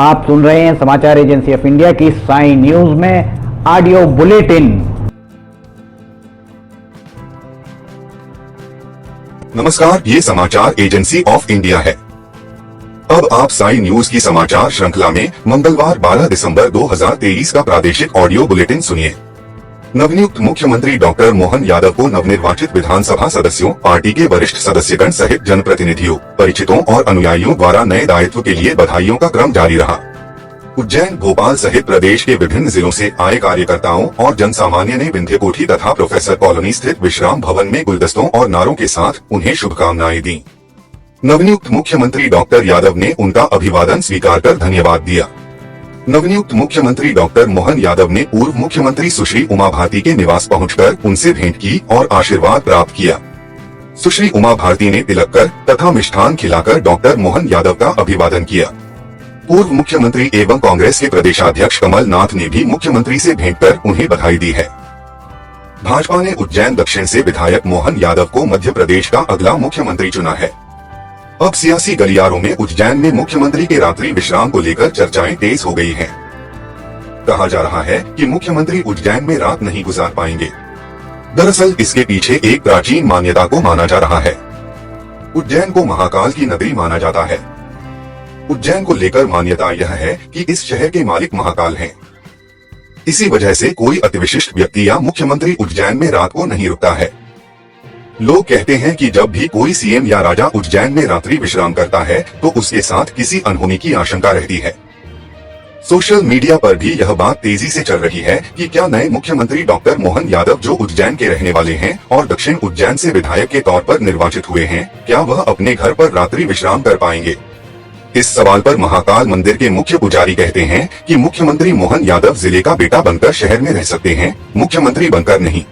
आप सुन रहे हैं समाचार एजेंसी ऑफ इंडिया की साई न्यूज में ऑडियो बुलेटिन। नमस्कार, ये समाचार एजेंसी ऑफ इंडिया है। अब आप साई न्यूज की समाचार श्रृंखला में मंगलवार 12 दिसंबर 2023 का प्रादेशिक ऑडियो बुलेटिन सुनिए। नवनियुक्त मुख्यमंत्री डॉक्टर मोहन यादव को नवनिर्वाचित विधानसभा सदस्यों, पार्टी के वरिष्ठ सदस्यगण सहित जनप्रतिनिधियों, परिचितों और अनुयायियों द्वारा नए दायित्व के लिए बधाइयों का क्रम जारी रहा। उज्जैन, भोपाल सहित प्रदेश के विभिन्न जिलों से आए कार्यकर्ताओं और जनसामान्य ने विंध्यकोठी तथा प्रोफेसर कॉलोनी स्थित विश्राम भवन में गुलदस्तों और नारों के साथ उन्हें शुभकामनाएं दी। नवनियुक्त मुख्यमंत्री डॉक्टर यादव ने उनका अभिवादन स्वीकार कर धन्यवाद दिया। नवनियुक्त मुख्यमंत्री डॉक्टर मोहन यादव ने पूर्व मुख्यमंत्री सुश्री उमा भारती के निवास पहुंचकर उनसे भेंट की और आशीर्वाद प्राप्त किया। सुश्री उमा भारती ने तिलक कर तथा मिष्ठान खिलाकर डॉक्टर मोहन यादव का अभिवादन किया। पूर्व मुख्यमंत्री एवं कांग्रेस के प्रदेशाध्यक्ष कमलनाथ ने भी मुख्यमंत्री से भेंट कर उन्हें बधाई दी है। भाजपा ने उज्जैन दक्षिण से विधायक मोहन यादव को मध्य प्रदेश का अगला मुख्यमंत्री चुना है। अब सियासी गलियारों में उज्जैन में मुख्यमंत्री के रात्रि विश्राम को लेकर चर्चाएं तेज हो गई हैं। कहा जा रहा है कि मुख्यमंत्री उज्जैन में रात नहीं गुजार पाएंगे। दरअसल इसके पीछे एक प्राचीन मान्यता को माना जा रहा है। उज्जैन को महाकाल की नगरी माना जाता है। उज्जैन को लेकर मान्यता यह है कि इस शहर के मालिक महाकाल हैं। इसी वजह से कोई अतिविशिष्ट व्यक्ति या मुख्यमंत्री उज्जैन में रात को नहीं रुकता है। लोग कहते हैं कि जब भी कोई सीएम या राजा उज्जैन में रात्रि विश्राम करता है तो उसके साथ किसी अनहोनी की आशंका रहती है। सोशल मीडिया पर भी यह बात तेजी से चल रही है कि क्या नए मुख्यमंत्री डॉक्टर मोहन यादव, जो उज्जैन के रहने वाले हैं और दक्षिण उज्जैन से विधायक के तौर पर निर्वाचित हुए हैं, क्या वह अपने घर पर रात्रि विश्राम कर पाएंगे? इस सवाल पर महाकाल मंदिर के मुख्य पुजारी कहते हैं कि मुख्यमंत्री मोहन यादव जिले का बेटा बनकर शहर में रह सकते हैं, मुख्यमंत्री बनकर नहीं।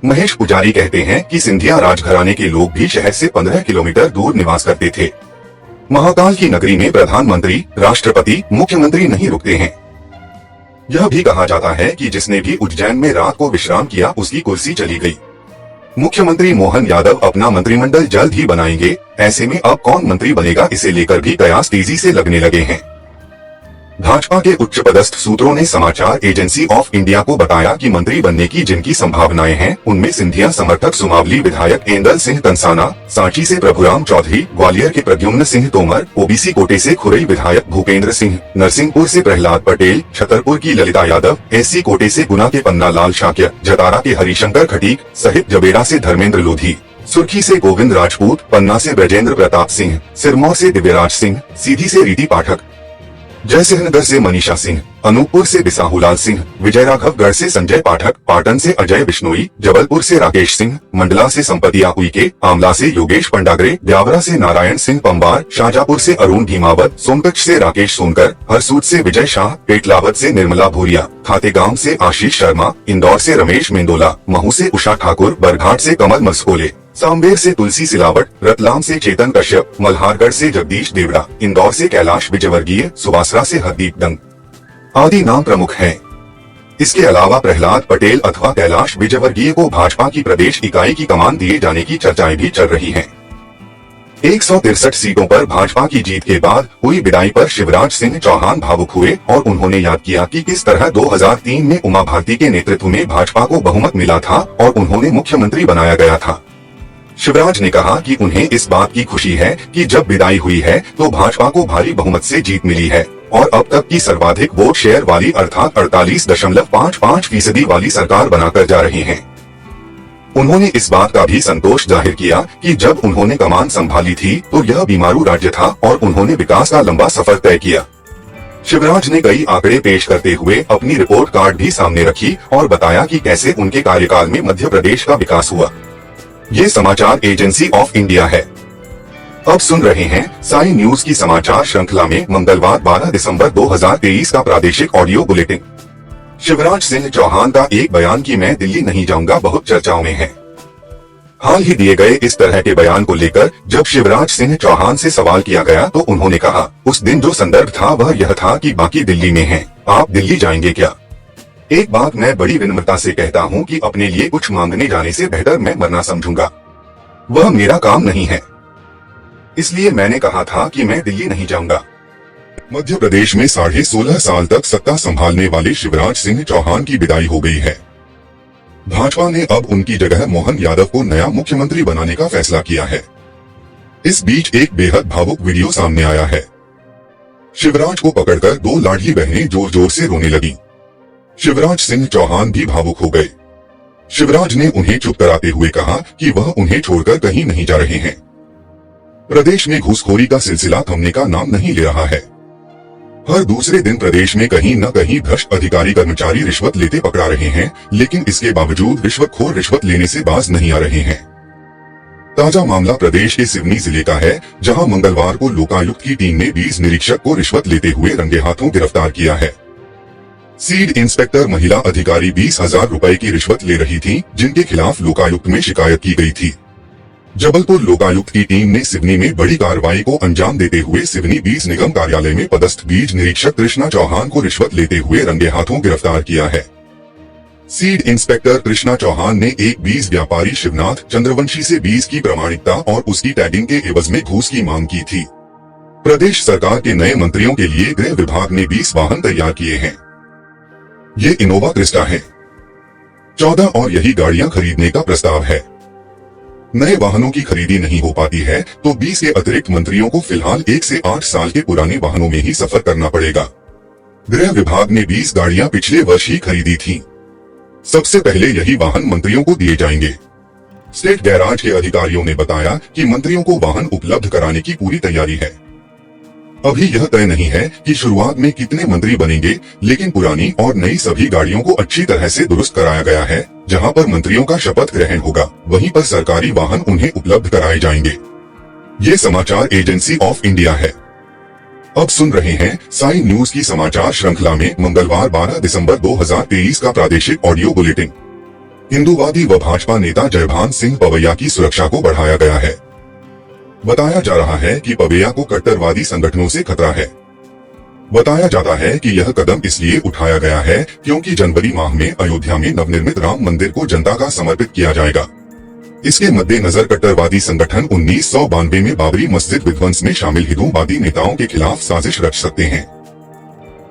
महेश पुजारी कहते हैं कि सिंधिया राजघराने के लोग भी शहर से 15 किलोमीटर दूर निवास करते थे। महाकाल की नगरी में प्रधानमंत्री, राष्ट्रपति, मुख्यमंत्री नहीं रुकते हैं। यह भी कहा जाता है कि जिसने भी उज्जैन में रात को विश्राम किया उसकी कुर्सी चली गई। मुख्यमंत्री मोहन यादव अपना मंत्रिमंडल जल्द ही बनाएंगे। ऐसे में अब कौन मंत्री बनेगा, इसे लेकर भी कयास तेजी से लगने लगे हैं। भाजपा के उच्च पदस्थ सूत्रों ने समाचार एजेंसी ऑफ इंडिया को बताया कि मंत्री बनने की जिनकी संभावनाएं हैं, उनमें सिंधिया समर्थक सुमावली विधायक एंदल सिंह कंसाना, सांची से प्रभुराम चौधरी, ग्वालियर के प्रद्युम्न सिंह तोमर, ओबीसी कोटे से खुरई विधायक भूपेंद्र सिंह, नरसिंहपुर से प्रहलाद पटेल, छतरपुर की ललिता यादव, एससी कोटे से गुना के पन्ना लाल शाक्य, जतारा के हरिशंकर खटीक सहित जबेड़ा से धर्मेंद्र लोधी, सुर्खी से गोविंद राजपूत, पन्ना से ब्रजेंद्र प्रताप सिंह, सिरमौर से दिव्यराज सिंह, सीधी से रीति पाठक, जयसिंहनगर से मनीषा सिंह, अनूपपुर से बिसाहूलाल सिंह, विजयराघवगढ़ से संजय पाठक, पाटन से अजय बिश्नोई, जबलपुर से राकेश सिंह, मंडला से संपतिया उइके, आमला से योगेश पंडागरे, ब्यावरा से नारायण सिंह पंबार, शाहजहांपुर से अरुण भीमावत, सोनकच्छ से राकेश सोनकर, हरसूद से विजय शाह, पेटलावत से निर्मला भूरिया, खातेगांव से आशीष शर्मा, इंदौर से रमेश मेंदोला, महू से उषा ठाकुर, बरघाट से कमल मस्कोले, सांबेर से तुलसी सिलावट, रतलाम से चेतन कश्यप, मल्हारगढ़ से जगदीश देवड़ा, इंदौर से कैलाश विजयवर्गीय, सुबासरा से हरदीप डंग आदि नाम प्रमुख हैं। इसके अलावा प्रहलाद पटेल अथवा कैलाश विजयवर्गीय को भाजपा की प्रदेश इकाई की कमान दिए जाने की चर्चाएं भी चल रही हैं। 163 सीटों पर भाजपा की जीत के बाद हुई विदाई पर शिवराज सिंह चौहान भावुक हुए और उन्होंने याद किया कि किस तरह 2003 में उमा भारती के नेतृत्व में भाजपा को बहुमत मिला था और उन्होंने मुख्यमंत्री बनाया गया था। शिवराज ने कहा कि उन्हें इस बात की खुशी है कि जब विदाई हुई है तो भाजपा को भारी बहुमत से जीत मिली है और अब तक की सर्वाधिक वोट शेयर वाली अर्थात 48.55% वाली सरकार बनाकर जा रही हैं। उन्होंने इस बात का भी संतोष जाहिर किया कि जब उन्होंने कमान संभाली थी तो यह बीमारू राज्य था और उन्होंने विकास का लंबा सफर तय किया। शिवराज ने कई आंकड़े पेश करते हुए अपनी रिपोर्ट कार्ड भी सामने रखी और बताया कि कैसे उनके कार्यकाल में मध्य प्रदेश का विकास हुआ। ये समाचार एजेंसी ऑफ इंडिया है। अब सुन रहे हैं साई न्यूज की समाचार श्रृंखला में मंगलवार 12 दिसंबर 2023 का प्रादेशिक ऑडियो बुलेटिन। शिवराज सिंह चौहान का एक बयान कि मैं दिल्ली नहीं जाऊंगा बहुत चर्चाओं में है। हाल ही दिए गए इस तरह के बयान को लेकर जब शिवराज सिंह चौहान से सवाल किया गया तो उन्होंने कहा, उस दिन जो संदर्भ था वह यह था कि बाकी दिल्ली में हैं, आप दिल्ली जाएंगे क्या? एक बात मैं बड़ी विनम्रता से कहता हूं कि अपने लिए कुछ मांगने जाने से बेहतर मैं मरना समझूंगा। वह मेरा काम नहीं है। इसलिए मैंने कहा था कि मैं दिल्ली नहीं जाऊंगा। मध्य प्रदेश में 16.5 साल तक सत्ता संभालने वाले शिवराज सिंह चौहान की विदाई हो गई है। भाजपा ने अब उनकी जगह मोहन यादव को नया मुख्यमंत्री बनाने का फैसला किया है। इस बीच एक बेहद भावुक वीडियो सामने आया है। शिवराज को पकड़कर दो लाडली बहनें जोर जोर से रोने लगी। शिवराज सिंह चौहान भी भावुक हो गए। शिवराज ने उन्हें चुप कराते हुए कहा कि वह उन्हें छोड़कर कहीं नहीं जा रहे हैं। प्रदेश में घूसखोरी का सिलसिला थमने का नाम नहीं ले रहा है। हर दूसरे दिन प्रदेश में कहीं न कहीं भ्रष्ट अधिकारी कर्मचारी रिश्वत लेते पकड़ा रहे हैं, लेकिन इसके बावजूद रिश्वतखोर रिश्वत लेने से बाज नहीं आ रहे हैं। ताजा मामला प्रदेश के सिवनी जिले का है, जहां मंगलवार को लोकायुक्त की टीम ने 20 निरीक्षक को रिश्वत लेते हुए रंगे हाथों गिरफ्तार किया है। सीड इंस्पेक्टर महिला अधिकारी 20,000 रुपए की रिश्वत ले रही थी, जिनके खिलाफ लोकायुक्त में शिकायत की गई थी। जबलपुर लोकायुक्त की टीम ने सिवनी में बड़ी कार्रवाई को अंजाम देते हुए सिवनी बीज निगम कार्यालय में पदस्थ बीज निरीक्षक कृष्णा चौहान को रिश्वत लेते हुए रंगे हाथों गिरफ्तार किया है। सीड इंस्पेक्टर कृष्णा चौहान ने एक बीज व्यापारी शिवनाथ चंद्रवंशी से बीज की प्रामाणिकता और उसकी टैगिंग के एवज में घूस की मांग की थी। प्रदेश सरकार के नए मंत्रियों के लिए गृह विभाग ने 20 वाहन तैयार किए हैं। ये इनोवा क्रिस्टा है। 14 और यही गाड़ियां खरीदने का प्रस्ताव है। नए वाहनों की खरीदी नहीं हो पाती है तो 20 के अतिरिक्त मंत्रियों को फिलहाल 1 से 8 साल के पुराने वाहनों में ही सफर करना पड़ेगा। गृह विभाग ने 20 गाड़ियां पिछले वर्ष ही खरीदी थी। सबसे पहले यही वाहन मंत्रियों को दिए जाएंगे। स्टेट गैराज के अधिकारियों ने बताया कि मंत्रियों को वाहन उपलब्ध कराने की पूरी तैयारी है। अभी यह तय नहीं है कि शुरुआत में कितने मंत्री बनेंगे, लेकिन पुरानी और नई सभी गाड़ियों को अच्छी तरह से दुरुस्त कराया गया है। जहां पर मंत्रियों का शपथ ग्रहण होगा, वहीं पर सरकारी वाहन उन्हें उपलब्ध कराए जाएंगे। ये समाचार एजेंसी ऑफ इंडिया है। अब सुन रहे हैं साई न्यूज की समाचार श्रृंखला में मंगलवार 12 दिसंबर 2023 का प्रादेशिक ऑडियो बुलेटिन। हिंदूवादी व भाजपा नेता जयभान सिंह पवैया की सुरक्षा को बढ़ाया गया है। बताया जा रहा है कि पवैया को कट्टरवादी संगठनों से खतरा है। बताया जाता है कि यह कदम इसलिए उठाया गया है क्योंकि जनवरी माह में अयोध्या में नवनिर्मित राम मंदिर को जनता का समर्पित किया जाएगा। इसके मद्देनजर कट्टरवादी संगठन 1992 में बाबरी मस्जिद विध्वंस में शामिल हिंदूवादी नेताओं के खिलाफ साजिश रच सकते हैं।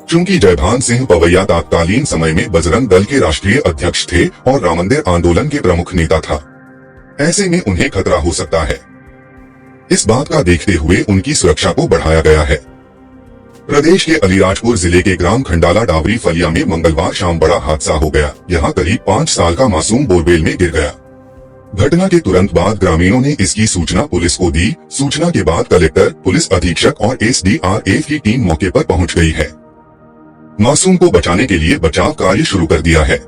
चूंकि जयभान सिंह पवैया तत्कालीन समय में बजरंग दल के राष्ट्रीय अध्यक्ष थे और राम मंदिर आंदोलन के प्रमुख नेता था, ऐसे में उन्हें खतरा हो सकता है। इस बात का देखते हुए उनकी सुरक्षा को बढ़ाया गया है। प्रदेश के अलीराजपुर जिले के ग्राम खंडाला डावरी फलिया में मंगलवार शाम बड़ा हादसा हो गया। यहाँ करीब 5 साल का मासूम बोरवेल में गिर गया। घटना के तुरंत बाद ग्रामीणों ने इसकी सूचना पुलिस को दी। सूचना के बाद कलेक्टर, पुलिस अधीक्षक और SDRF की टीम मौके पर पहुंच गई है। मासूम को बचाने के लिए बचाव कार्य शुरू कर दिया है।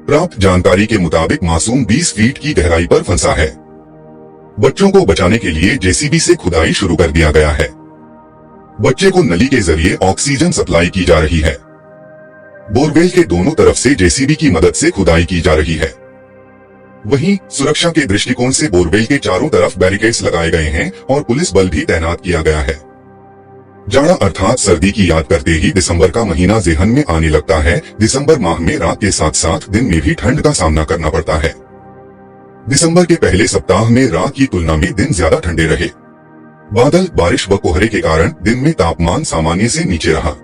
प्राप्त जानकारी के मुताबिक मासूम 20 फीट की गहराई पर फंसा है। बच्चों को बचाने के लिए JCB से खुदाई शुरू कर दिया गया है। बच्चे को नली के जरिए ऑक्सीजन सप्लाई की जा रही है। बोरवेल के दोनों तरफ से JCB की मदद से खुदाई की जा रही है। वहीं सुरक्षा के दृष्टिकोण से बोरवेल के चारों तरफ बैरिकेड्स लगाए गए हैं और पुलिस बल भी तैनात किया गया है। जाड़ा अर्थात सर्दी की याद करते ही दिसंबर का महीना ज़हन में आने लगता है। दिसंबर माह में रात के साथ साथ दिन में भी ठंड का सामना करना पड़ता है। दिसंबर के पहले सप्ताह में रात की तुलना में दिन ज्यादा ठंडे रहे। बादल, बारिश व कोहरे के कारण दिन में तापमान सामान्य से नीचे रहा।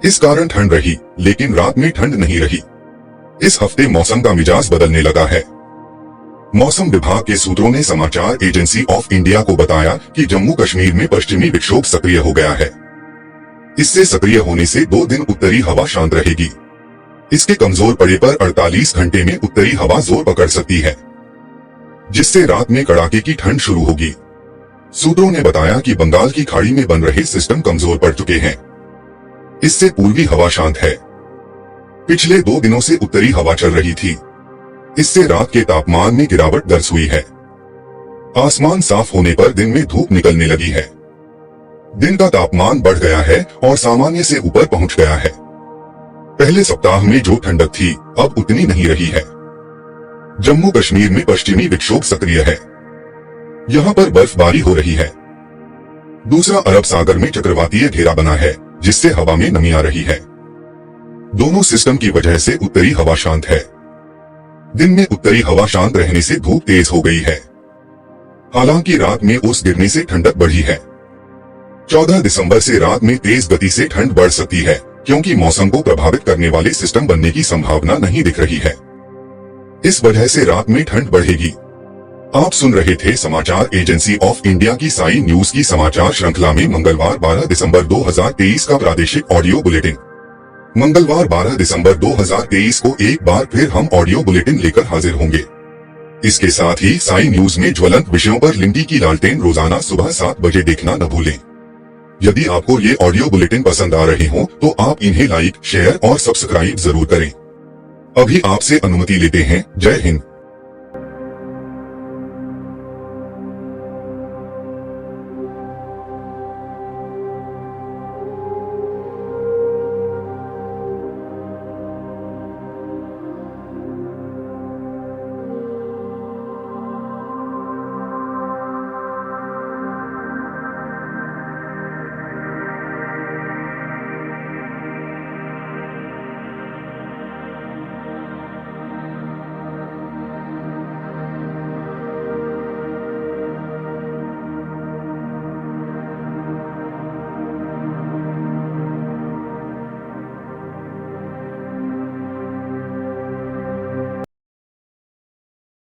इस कारण ठंड रही, लेकिन रात में ठंड नहीं रही। इस हफ्ते मौसम का मिजाज बदलने लगा है। मौसम विभाग के सूत्रों ने समाचार एजेंसी ऑफ इंडिया को बताया कि जम्मू कश्मीर में पश्चिमी विक्षोभ सक्रिय हो गया है। इससे सक्रिय होने से 2 दिन उत्तरी हवा शांत रहेगी। इसके कमजोर पड़े पर 48 घंटे में उत्तरी हवा जोर पकड़ सकती है, जिससे रात में कड़ाके की ठंड शुरू होगी। सूत्रों ने बताया कि बंगाल की खाड़ी में बन रहे सिस्टम कमजोर पड़ चुके हैं। इससे पूर्वी हवा शांत है। पिछले 2 दिनों से उत्तरी हवा चल रही थी। इससे रात के तापमान में गिरावट दर्ज हुई है। आसमान साफ होने पर दिन में धूप निकलने लगी है। दिन का तापमान बढ़ गया है और सामान्य से ऊपर पहुंच गया है। पहले सप्ताह में जो ठंडक थी, अब उतनी नहीं रही है। जम्मू कश्मीर में पश्चिमी विक्षोभ सक्रिय है। यहाँ पर बर्फबारी हो रही है। दूसरा अरब सागर में चक्रवातीय घेरा बना है, जिससे हवा में नमी आ रही है। दोनों सिस्टम की वजह से उत्तरी हवा शांत है। दिन में उत्तरी हवा शांत रहने से धूप तेज हो गई है। हालांकि रात में ओस गिरने से ठंडक बढ़ी है। 14 दिसंबर से रात में तेज गति से ठंड बढ़ सकती है, क्योंकि मौसम को प्रभावित करने वाले सिस्टम बनने की संभावना नहीं दिख रही है। इस वजह से रात में ठंड बढ़ेगी। आप सुन रहे थे समाचार एजेंसी ऑफ इंडिया की साई न्यूज की समाचार श्रृंखला में मंगलवार 12 दिसंबर 2023 का प्रादेशिक ऑडियो बुलेटिन। मंगलवार 12 दिसंबर 2023 को एक बार फिर हम ऑडियो बुलेटिन लेकर हाजिर होंगे। इसके साथ ही साई न्यूज में ज्वलंत विषयों पर लिंडी की लालटेन रोजाना सुबह 7 बजे देखना न भूलें। यदि आपको ये ऑडियो बुलेटिन पसंद आ रहे हो तो आप इन्हें लाइक, शेयर और सब्सक्राइब जरूर करें। अभी आपसे अनुमति लेते हैं। जय हिंद।